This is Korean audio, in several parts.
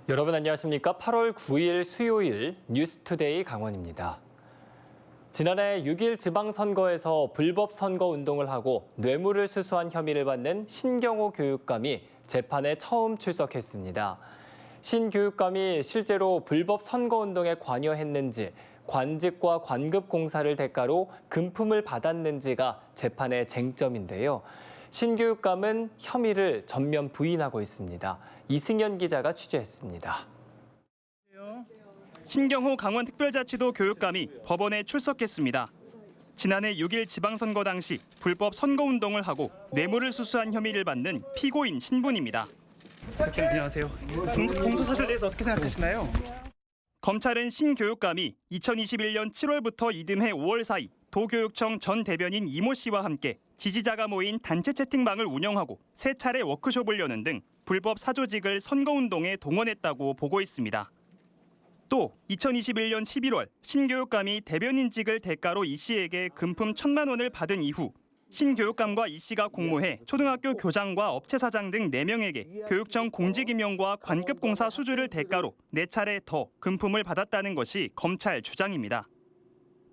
여러분 안녕하십니까? 8월 9일 수요일 뉴스투데이 강원입니다. 지난해 6일 지방선거에서 불법 선거 운동을 하고 뇌물을 수수한 혐의를 받는 신경호 교육감이 재판에 처음 출석했습니다. 신 교육감이 실제로 불법 선거운동에 관여했는지, 관직과 관급 공사를 대가로 금품을 받았는지가 재판의 쟁점인데요. 신 교육감은 혐의를 전면 부인하고 있습니다. 이승현 기자가 취재했습니다. 신경호 강원특별자치도 교육감이 법원에 출석했습니다. 지난해 6일 지방선거 당시 불법 선거운동을 하고 뇌물을 수수한 혐의를 받는 피고인 신분입니다. 대표님 안녕하세요. 공소 사실에 대해서 어떻게 생각하시나요? 검찰은 신 교육감이 2021년 7월부터 이듬해 5월 사이 도교육청 전 대변인 이모 씨와 함께 지지자가 모인 단체 채팅방을 운영하고 3차례 워크숍을 여는 등 불법 사조직을 선거운동에 동원했다고 보고 있습니다. 또 2021년 11월 신 교육감이 대변인직을 대가로 이 씨에게 금품 1,000만 원을 받은 이후 신 교육감과 이 씨가 공모해 초등학교 교장과 업체 사장 등 4명에게 교육청 공직임용과 관급 공사 수주를 대가로 4차례 더 금품을 받았다는 것이 검찰 주장입니다.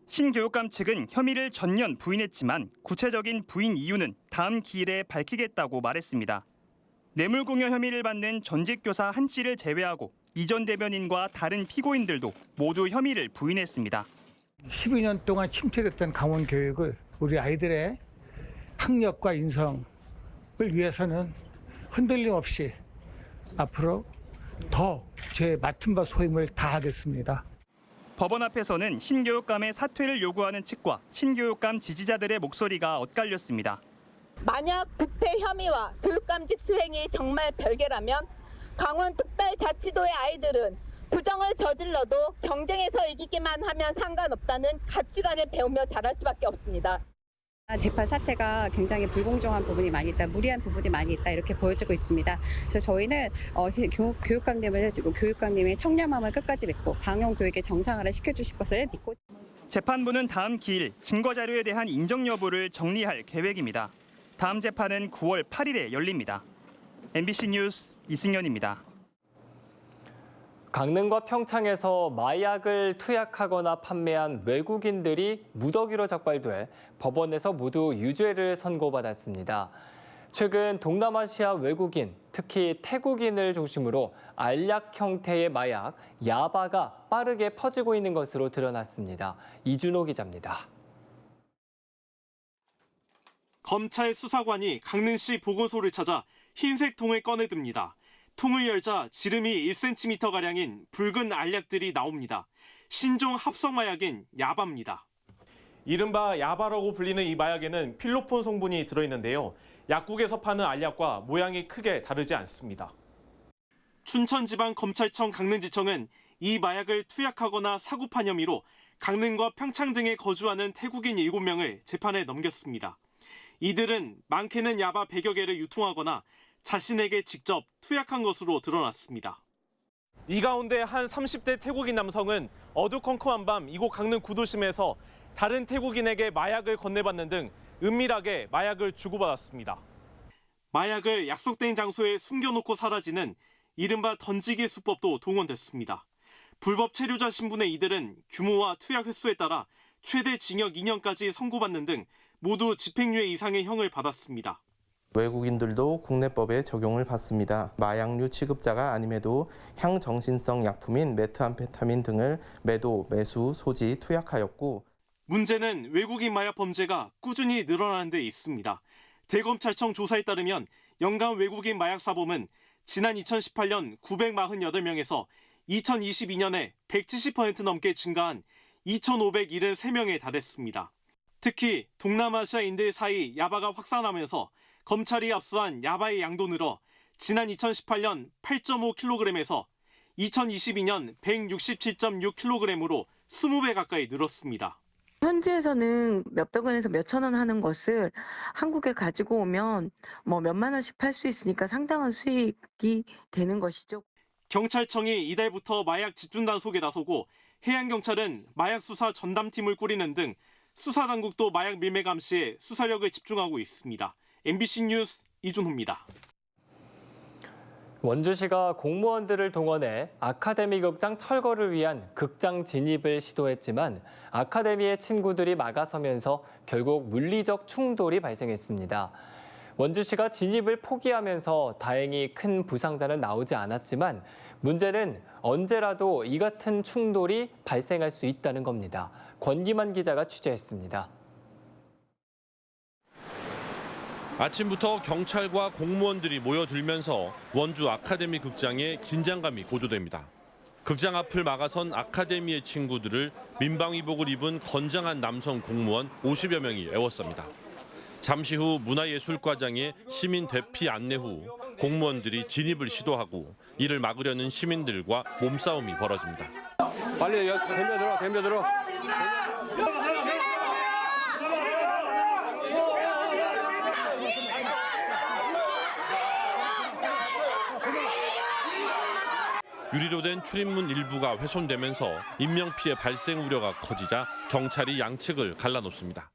신 교육감 측은 혐의를 전면 부인했지만 구체적인 부인 이유는 다음 기일에 밝히겠다고 말했습니다. 뇌물공여 혐의를 받는 전직 교사 한 씨를 제외하고 이 전 대변인과 다른 피고인들도 모두 혐의를 부인했습니다. 12년 동안 침체됐던 강원 교육을 우리 아이들의 학력과 인성을 위해서는 흔들림 없이 앞으로 더 제 맡은 바 소임을 다하겠습니다. 법원 앞에서는 신 교육감의 사퇴를 요구하는 측과 신 교육감 지지자들의 목소리가 엇갈렸습니다. 만약 부패 혐의와 교육감직 수행이 정말 별개라면 강원특별자치도의 아이들은 부정을 저질러도 경쟁에서 이기기만 하면 상관없다는 가치관을 배우며 자랄 수밖에 없습니다. 재판 사태가 굉장히 불공정한 부분이 많이 있다, 무리한 부분이 많이 있다 이렇게 보여지고 있습니다. 그래서 저희는 교육감님의 청렴함을 끝까지 믿고 강원 교육의 정상화를 시켜주실 것을 믿고. 재판부는 다음 기일 증거 자료에 대한 인정 여부를 정리할 계획입니다. 다음 재판은 9월 8일에 열립니다. MBC 뉴스 이승현입니다. 강릉과 평창에서 마약을 투약하거나 판매한 외국인들이 무더기로 적발돼 법원에서 모두 유죄를 선고받았습니다. 최근 동남아시아 외국인, 특히 태국인을 중심으로 알약 형태의 마약, 야바가 빠르게 퍼지고 있는 것으로 드러났습니다. 이준호 기자입니다. 검찰 수사관이 강릉시 보건소를 찾아 흰색 통을 꺼내듭니다. 통을 열자 지름이 1cm가량인 붉은 알약들이 나옵니다. 신종 합성 마약인 야바입니다. 이른바 야바라고 불리는 이 마약에는 필로폰 성분이 들어있는데요. 약국에서 파는 알약과 모양이 크게 다르지 않습니다. 춘천지방검찰청 강릉지청은 이 마약을 투약하거나 사고판 혐의로 강릉과 평창 등에 거주하는 태국인 7명을 재판에 넘겼습니다. 이들은 많게는 야바 100여 개를 유통하거나 자신에게 직접 투약한 것으로 드러났습니다. 이 가운데 한 30대 태국인 남성은 어두컴컴한 밤 이곳 강릉 구도심에서 다른 태국인에게 마약을 건네받는 등 은밀하게 마약을 주고받았습니다. 마약을 약속된 장소에 숨겨놓고 사라지는 이른바 던지기 수법도 동원됐습니다. 불법 체류자 신분의 이들은 규모와 투약 횟수에 따라 최대 징역 2년까지 선고받는 등 모두 집행유예 이상의 형을 받았습니다. 외국인들도 국내법에 적용을 받습니다. 마약류 취급자가 아님에도 향정신성 약품인 메트암페타민 등을 매도, 매수, 소지, 투약하였고 문제는 외국인 마약 범죄가 꾸준히 늘어나는 데 있습니다. 대검찰청 조사에 따르면 연간 외국인 마약 사범은 지난 2018년 948명에서 2022년에 170% 넘게 증가한 2,573명에 달했습니다. 특히 동남아시아인들 사이 야바가 확산하면서 검찰이 압수한 야바의 양도 늘어 지난 2018년 8.5kg에서 2022년 167.6kg으로 20배 가까이 늘었습니다. 현지에서는 몇백 원에서 몇천 원 하는 것을 한국에 가지고 오면 몇만 원씩 팔 수 있으니까 상당한 수익이 되는 것이죠. 경찰청이 이달부터 마약 집중 단속에 나서고 해양경찰은 마약 수사 전담팀을 꾸리는 등 수사당국도 마약 밀매 감시에 수사력을 집중하고 있습니다. MBC 뉴스 이준호입니다. 원주시가 공무원들을 동원해 아카데미 극장 철거를 위한 극장 진입을 시도했지만 아카데미의 친구들이 막아서면서 결국 물리적 충돌이 발생했습니다. 원주시가 진입을 포기하면서 다행히 큰 부상자는 나오지 않았지만 문제는 언제라도 이 같은 충돌이 발생할 수 있다는 겁니다. 권기만 기자가 취재했습니다. 아침부터 경찰과 공무원들이 모여들면서 원주 아카데미 극장에 긴장감이 고조됩니다. 극장 앞을 막아선 아카데미의 친구들을 민방위복을 입은 건장한 남성 공무원 50여 명이 애워쌉니다. 잠시 후 문화예술과장의 시민 대피 안내 후 공무원들이 진입을 시도하고 이를 막으려는 시민들과 몸싸움이 벌어집니다. 빨리 덤벼 들어. 유리로 된 출입문 일부가 훼손되면서 인명피해 발생 우려가 커지자 경찰이 양측을 갈라놓습니다.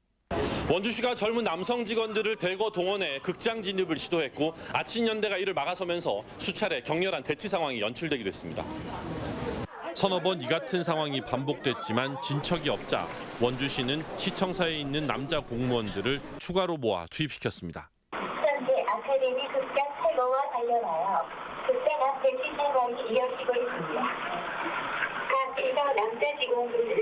원주시가 젊은 남성 직원들을 대거 동원해 극장 진입을 시도했고 아친연대가 이를 막아서면서 수차례 격렬한 대치 상황이 연출되기도 했습니다. 서너 번 이 같은 상황이 반복됐지만 진척이 없자 원주시는 시청사에 있는 남자 공무원들을 추가로 모아 투입시켰습니다. 현재 아카데미 극장 철거와 관련하여 극장 앞 대치 상황이 이어지고 있습니다. 각 지사 남자 직원분들은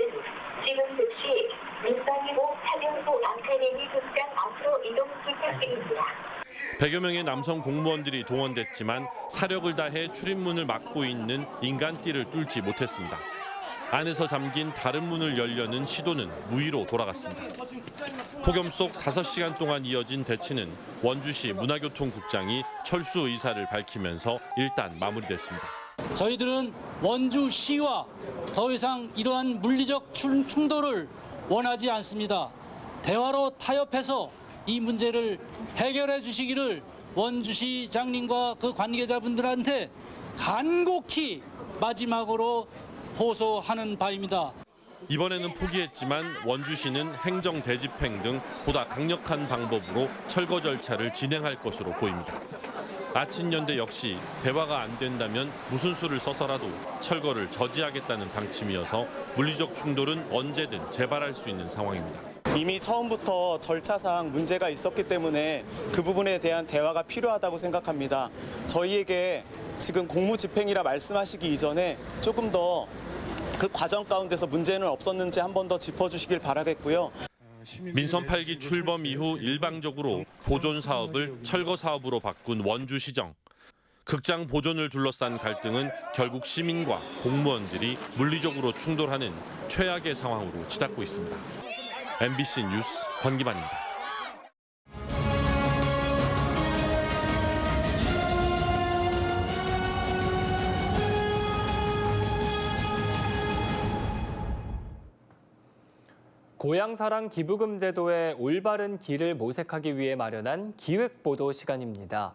지금 즉시 민방위복 착용 후 아카데미 극장 앞으로 이동 부탁드립니다. 100여 명의 남성 공무원들이 동원됐지만 사력을 다해 출입문을 막고 있는 인간띠를 뚫지 못했습니다. 안에서 잠긴 다른 문을 열려는 시도는 무의로 돌아갔습니다. 폭염 속 5시간 동안 이어진 대치는 원주시 문화교통국장이 철수 의사를 밝히면서 일단 마무리됐습니다. 저희들은 원주시와 더 이상 이러한 물리적 충돌을 원하지 않습니다. 대화로 타협해서 이 문제를 해결해 주시기를 원주시장님과 그 관계자분들한테 간곡히 마지막으로 호소하는 바입니다. 이번에는 포기했지만 원주시는 행정 대집행 등 보다 강력한 방법으로 철거 절차를 진행할 것으로 보입니다. 아친연대 역시 대화가 안 된다면 무슨 수를 써서라도 철거를 저지하겠다는 방침이어서 물리적 충돌은 언제든 재발할 수 있는 상황입니다. 이미 처음부터 절차상 문제가 있었기 때문에 그 부분에 대한 대화가 필요하다고 생각합니다. 저희에게 지금 공무집행이라 말씀하시기 이전에 조금 더 그 과정 가운데서 문제는 없었는지 한 번 더 짚어주시길 바라겠고요. 민선 8기 출범 이후 일방적으로 보존 사업을 철거 사업으로 바꾼 원주시정. 극장 보존을 둘러싼 갈등은 결국 시민과 공무원들이 물리적으로 충돌하는 최악의 상황으로 치닫고 있습니다. MBC 뉴스 권기만입니다. 고향사랑 기부금 제도의 올바른 길을 모색하기 위해 마련한 기획보도 시간입니다.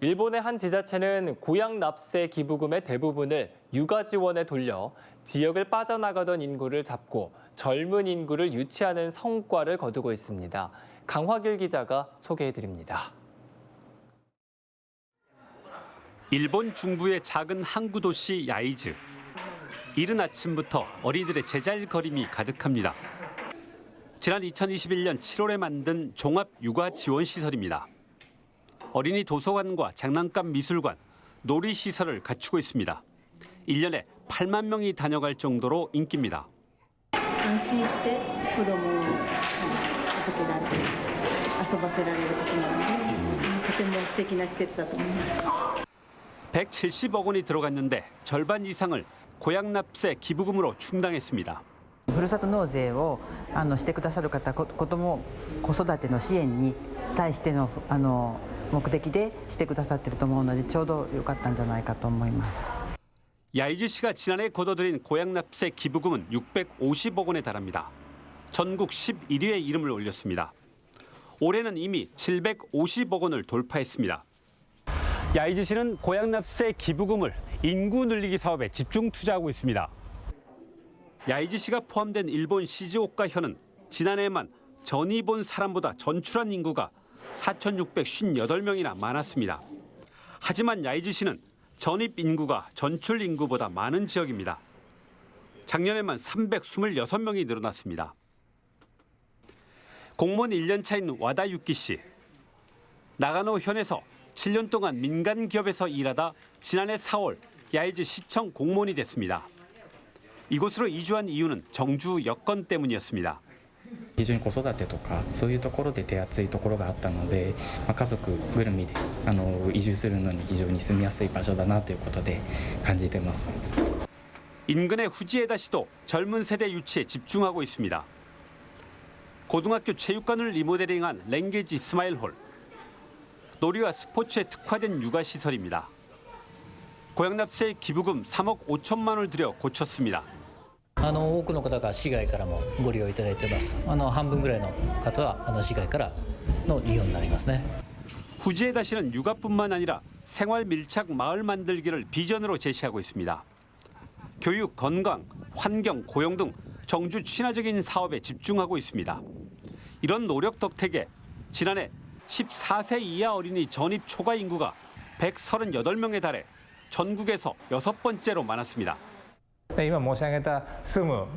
일본의 한 지자체는 고향 납세 기부금의 대부분을 육아 지원에 돌려 지역을 빠져나가던 인구를 잡고 젊은 인구를 유치하는 성과를 거두고 있습니다. 강화길 기자가 소개해드립니다. 일본 중부의 작은 항구 도시 야이즈. 이른 아침부터 어린이들의 제잘거림이 가득합니다. 지난 2021년 7월에 만든 종합 육아 지원 시설입니다. 어린이 도서관과 장난감 미술관, 놀이시설을 갖추고 있습니다. 1년에 8만 명이 다녀갈 정도로 인기입니다. 安心して子供を預けられる、遊ばせられることなので、とても素敵な施設だと思います。 170억 원이 들어갔는데 절반 이상을 고향 납세 기부금으로 충당했습니다. ふるさと納税をしてくださる方、子ども子育ての支援に対しての目的でしてくださっていると思うのでちょうど良かったんじゃないかと思います。 야이즈시가 지난해 거둬들인 고향 납세 기부금은 650억 원에 달합니다. 전국 11위에 이름을 올렸습니다. 올해는 이미 750억 원을 돌파했습니다. 야이즈시는 고향 납세 기부금을 인구 늘리기 사업에 집중 투자하고 있습니다. 야이즈시가 포함된 일본 시즈오카현은 지난해에만 전이 본 사람보다 전출한 인구가 4,658명이나 많았습니다. 하지만 야이즈시는 전입 인구가 전출 인구보다 많은 지역입니다. 작년에만 326명이 늘어났습니다. 공무원 1년 차인 와다 유키 씨. 나가노 현에서 7년 동안 민간 기업에서 일하다 지난해 4월 야이즈 시청 공무원이 됐습니다. 이곳으로 이주한 이유는 정주 여건 때문이었습니다. 非常に子育てとかそういうところで手厚いところがあったので、家族ぐるみで移住するのに非常に住みやすい場所だなということで感じてます。 인근의 후지에다시도 젊은 세대 유치에 집중하고 있습니다. 고등학교 체육관을 리모델링한 랭게지 스마일홀. 놀이와 스포츠에 특화된 육아시설입니다. 고양납세 기부금 3억 5천만 원을 들여 고쳤습니다. 多くの方が市外からもご利用いただいています。半分ぐらいの方は市外からの利用になりますね。 후지에다시는 육아뿐만 아니라 생활 밀착 마을 만들기를 비전으로 제시하고 있습니다. 교육, 건강, 환경, 고용 등 정주 친화적인 사업에 집중하고 있습니다. 이런 노력 덕택에 지난해 14세 이하 어린이 전입 초과 인구가 138명에 달해 전국에서 6번째로 많았습니다. 今申し上げた住む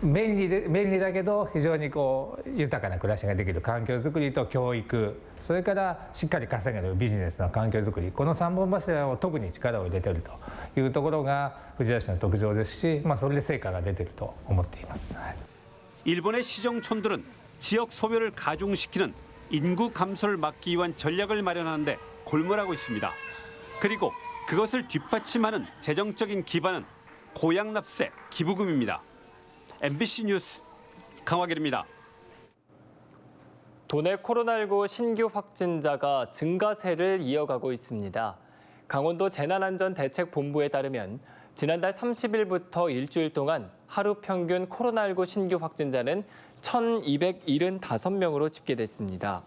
便利だけど非常に豊かな暮らしができる環境づくりと教育、それからしっかり稼げるビジネスの環境づくり、この3本柱を特に力を入れているというところが藤枝市の特徴ですし、それで成果が出ていると思っています。 일본의 시정촌들은 지역 소멸을 가중시키는 인구 감소를 막기 위한 전략을 마련하는데 골몰하고 있습니다. 그리고 그것을 뒷받침하는 재정적인 기반은 고양납세 기부금입니다. MBC 뉴스 강화길입니다. 도내 코로나19 신규 확진자가 증가세를 이어가고 있습니다. 강원도 재난안전대책본부에 따르면 지난달 30일부터 일주일 동안 하루 평균 코로나19 신규 확진자는 1,275명으로 집계됐습니다.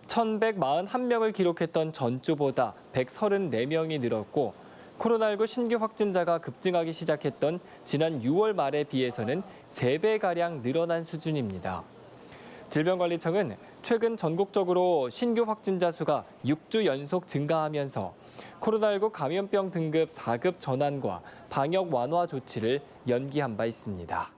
1,141명을 기록했던 전주보다 134명이 늘었고 코로나19 신규 확진자가 급증하기 시작했던 지난 6월 말에 비해서는 3배가량 늘어난 수준입니다. 질병관리청은 최근 전국적으로 신규 확진자 수가 6주 연속 증가하면서 코로나19 감염병 등급 4급 전환과 방역 완화 조치를 연기한 바 있습니다.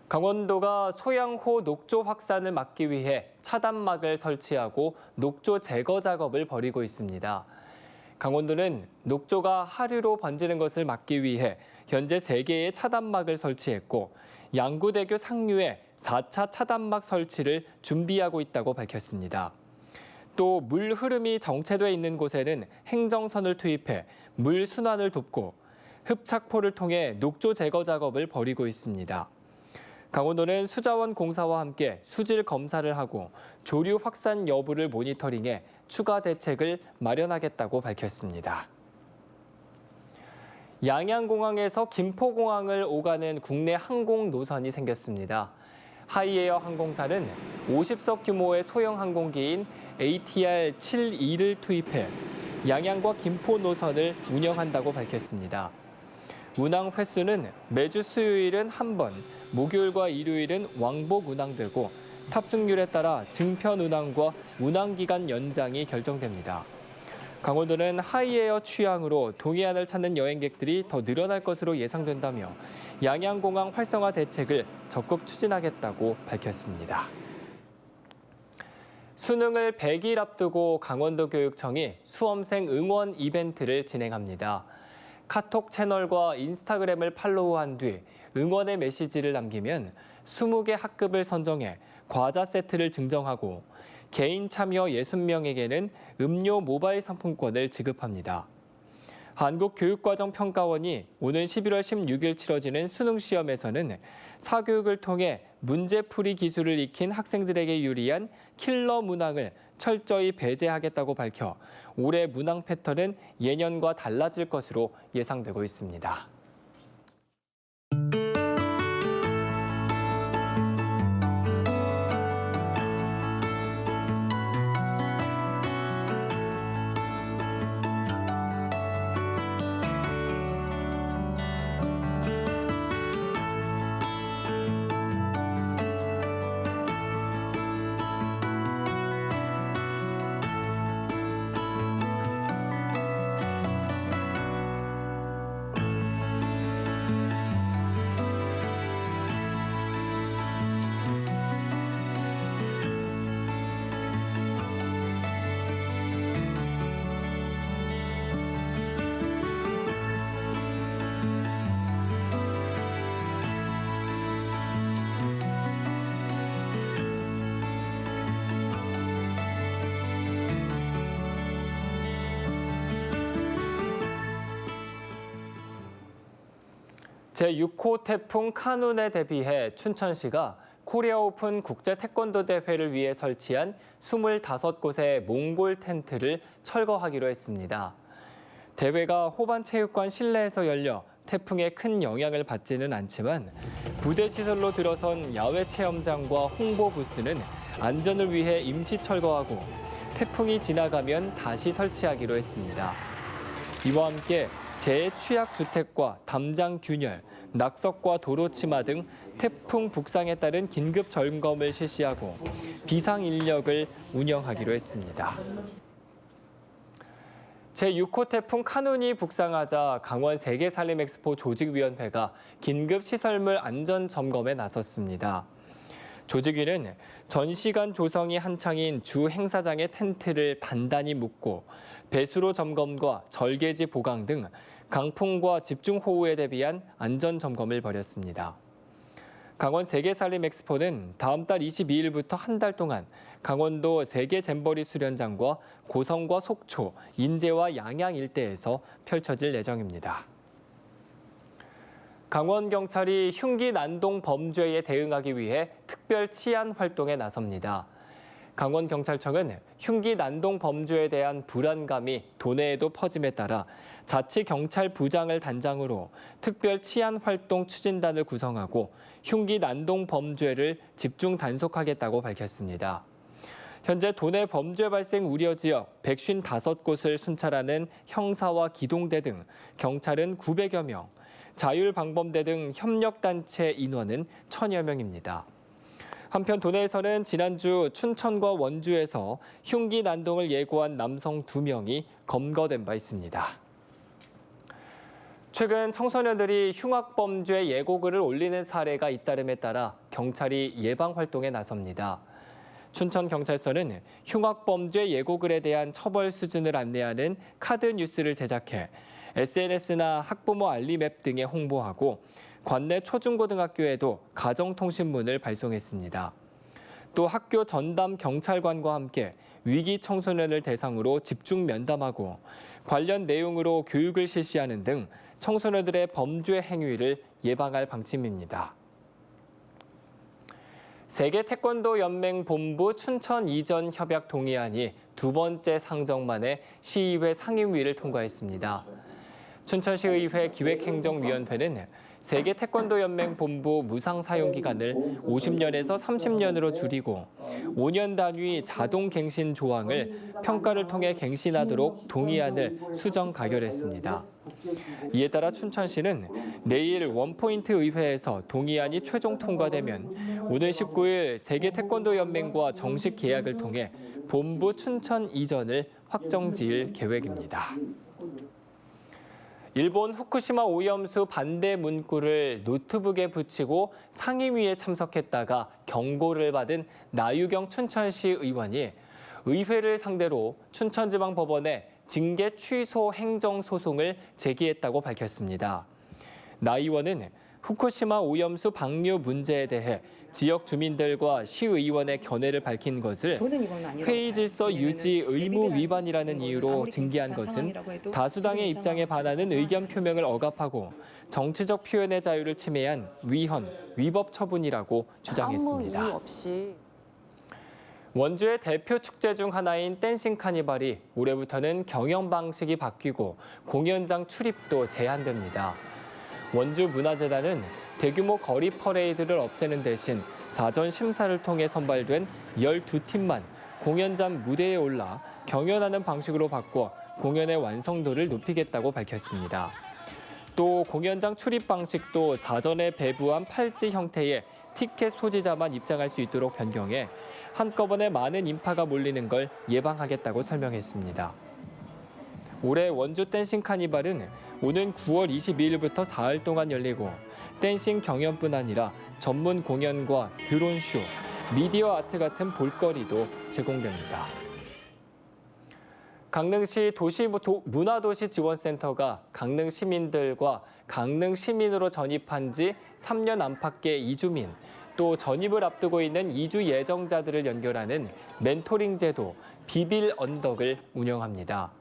강원도가 소양호 녹조 확산을 막기 위해 차단막을 설치하고 녹조 제거 작업을 벌이고 있습니다. 강원도는 녹조가 하류로 번지는 것을 막기 위해 현재 3개의 차단막을 설치했고 양구대교 상류에 4차 차단막 설치를 준비하고 있다고 밝혔습니다. 또 물 흐름이 정체돼 있는 곳에는 행정선을 투입해 물 순환을 돕고 흡착포를 통해 녹조 제거 작업을 벌이고 있습니다. 강원도는 수자원 공사와 함께 수질 검사를 하고 조류 확산 여부를 모니터링해 추가 대책을 마련하겠다고 밝혔습니다. 양양공항에서 김포공항을 오가는 국내 항공 노선이 생겼습니다. 하이에어 항공사는 50석 규모의 소형 항공기인 ATR-72를 투입해 양양과 김포 노선을 운영한다고 밝혔습니다. 운항 횟수는 매주 수요일은 1번, 목요일과 일요일은 왕복 운항되고 탑승률에 따라 증편 운항과 운항기간 연장이 결정됩니다. 강원도는 하이에어 취향으로 동해안을 찾는 여행객들이 더 늘어날 것으로 예상된다며 양양공항 활성화 대책을 적극 추진하겠다고 밝혔습니다. 수능을 100일 앞두고 강원도교육청이 수험생 응원 이벤트를 진행합니다. 카톡 채널과 인스타그램을 팔로우한 뒤 응원의 메시지를 남기면 20개 학급을 선정해 과자 세트를 증정하고 개인 참여 60명에게는 음료 모바일 상품권을 지급합니다. 한국교육과정평가원이 오는 11월 16일 치러지는 수능시험에서는 사교육을 통해 문제풀이 기술을 익힌 학생들에게 유리한 킬러 문항을 철저히 배제하겠다고 밝혀 올해 문항 패턴은 예년과 달라질 것으로 예상되고 있습니다. 제6호 태풍 카눈에 대비해 춘천시가 코리아 오픈 국제 태권도 대회를 위해 설치한 25곳의 몽골 텐트를 철거하기로 했습니다. 대회가 호반체육관 실내에서 열려 태풍에 큰 영향을 받지는 않지만 부대 시설로 들어선 야외 체험장과 홍보 부스는 안전을 위해 임시 철거하고 태풍이 지나가면 다시 설치하기로 했습니다. 이와 함께 재취약 주택과 담장 균열, 낙석과 도로 침하 등 태풍 북상에 따른 긴급 점검을 실시하고 비상 인력을 운영하기로 했습니다. 제6호 태풍 카눈이 북상하자 강원 세계살림엑스포 조직위원회가 긴급 시설물 안전 점검에 나섰습니다. 조직위는 전시관 조성이 한창인 주 행사장의 텐트를 단단히 묶고 배수로 점검과 절개지 보강 등 강풍과 집중호우에 대비한 안전 점검을 벌였습니다. 강원 세계살림엑스포는 다음 달 22일부터 한 달 동안 강원도 세계 잼버리 수련장과 고성과 속초, 인제와 양양 일대에서 펼쳐질 예정입니다. 강원경찰이 흉기 난동 범죄에 대응하기 위해 특별 치안 활동에 나섭니다. 강원경찰청은 흉기 난동 범죄에 대한 불안감이 도내에도 퍼짐에 따라 자치경찰부장을 단장으로 특별 치안 활동 추진단을 구성하고 흉기 난동 범죄를 집중 단속하겠다고 밝혔습니다. 현재 도내 범죄 발생 우려 지역 155곳을 순찰하는 형사와 기동대 등 경찰은 900여 명, 자율방범대 등 협력단체 인원은 1000여 명입니다. 한편 도내에서는 지난주 춘천과 원주에서 흉기 난동을 예고한 남성 2명이 검거된 바 있습니다. 최근 청소년들이 흉악범죄 예고글을 올리는 사례가 잇따름에 따라 경찰이 예방 활동에 나섭니다. 춘천경찰서는 흉악범죄 예고글에 대한 처벌 수준을 안내하는 카드 뉴스를 제작해 SNS나 학부모 알림 앱 등에 홍보하고 관내 초중고등학교에도 가정통신문을 발송했습니다. 또 학교 전담 경찰관과 함께 위기 청소년을 대상으로 집중 면담하고 관련 내용으로 교육을 실시하는 등 청소년들의 범죄 행위를 예방할 방침입니다. 세계 태권도 연맹 본부 춘천 이전 협약 동의안이 두 번째 상정 만에 시의회 상임위를 통과했습니다. 춘천시의회 기획행정위원회는 세계 태권도 연맹 본부 무상 사용 기간을 50년에서 30년으로 줄이고 5년 단위 자동 갱신 조항을 평가를 통해 갱신하도록 동의안을 수정 가결했습니다. 이에 따라 춘천시는 내일 원포인트 의회에서 동의안이 최종 통과되면 오늘 19일 세계 태권도 연맹과 정식 계약을 통해 본부 춘천 이전을 확정지을 계획입니다. 일본 후쿠시마 오염수 반대 문구를 노트북에 붙이고 상임위에 참석했다가 경고를 받은 나유경 춘천시 의원이 의회를 상대로 춘천지방법원에 징계 취소 행정소송을 제기했다고 밝혔습니다. 나 의원은 후쿠시마 오염수 방류 문제에 대해 지역 주민들과 시의원의 견해를 밝힌 것을 회의 질서 유지 의무 위반이라는 이유로 징계한 것은 다수당의 입장에 반하는 의견 표명을 억압하고 정치적 표현의 자유를 침해한 위헌, 위법 처분이라고 주장했습니다. 아무 이유 없이. 원주의 대표 축제 중 하나인 댄싱 카니발이 올해부터는 경영 방식이 바뀌고 공연장 출입도 제한됩니다. 원주 문화재단은 대규모 거리 퍼레이드를 없애는 대신 사전 심사를 통해 선발된 12팀만 공연장 무대에 올라 경연하는 방식으로 바꿔 공연의 완성도를 높이겠다고 밝혔습니다. 또 공연장 출입 방식도 사전에 배부한 팔찌 형태의 티켓 소지자만 입장할 수 있도록 변경해 한꺼번에 많은 인파가 몰리는 걸 예방하겠다고 설명했습니다. 올해 원주 댄싱 카니발은 오는 9월 22일부터 4일 동안 열리고 댄싱 경연뿐 아니라 전문 공연과 드론쇼, 미디어 아트 같은 볼거리도 제공됩니다. 강릉시 문화도시 지원센터가 강릉 시민들과 강릉 시민으로 전입한 지 3년 안팎의 이주민, 또 전입을 앞두고 있는 이주 예정자들을 연결하는 멘토링 제도 비빌 언덕을 운영합니다.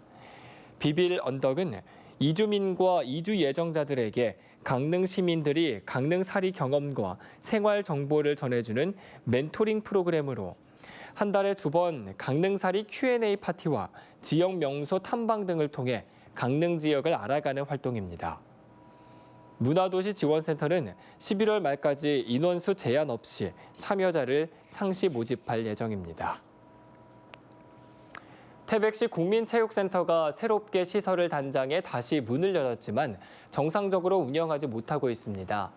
비빌 언덕은 이주민과 이주 예정자들에게 강릉 시민들이 강릉살이 경험과 생활 정보를 전해주는 멘토링 프로그램으로 한 달에 2번 강릉살이 Q&A 파티와 지역 명소 탐방 등을 통해 강릉 지역을 알아가는 활동입니다. 문화도시지원센터는 11월 말까지 인원수 제한 없이 참여자를 상시 모집할 예정입니다. 태백시 국민체육센터가 새롭게 시설을 단장해 다시 문을 열었지만 정상적으로 운영하지 못하고 있습니다.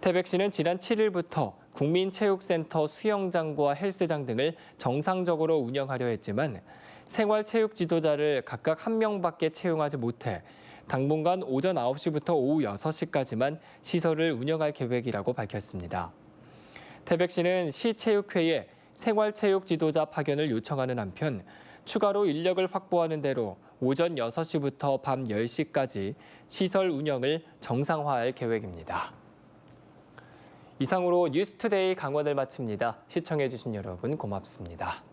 태백시는 지난 7일부터 국민체육센터 수영장과 헬스장 등을 정상적으로 운영하려 했지만 생활체육 지도자를 각각 1명밖에 채용하지 못해 당분간 오전 9시부터 오후 6시까지만 시설을 운영할 계획이라고 밝혔습니다. 태백시는 시체육회에 생활체육 지도자 파견을 요청하는 한편 추가로 인력을 확보하는 대로 오전 6시부터 밤 10시까지 시설 운영을 정상화할 계획입니다. 이상으로 뉴스투데이 강원을 마칩니다. 시청해주신 여러분 고맙습니다.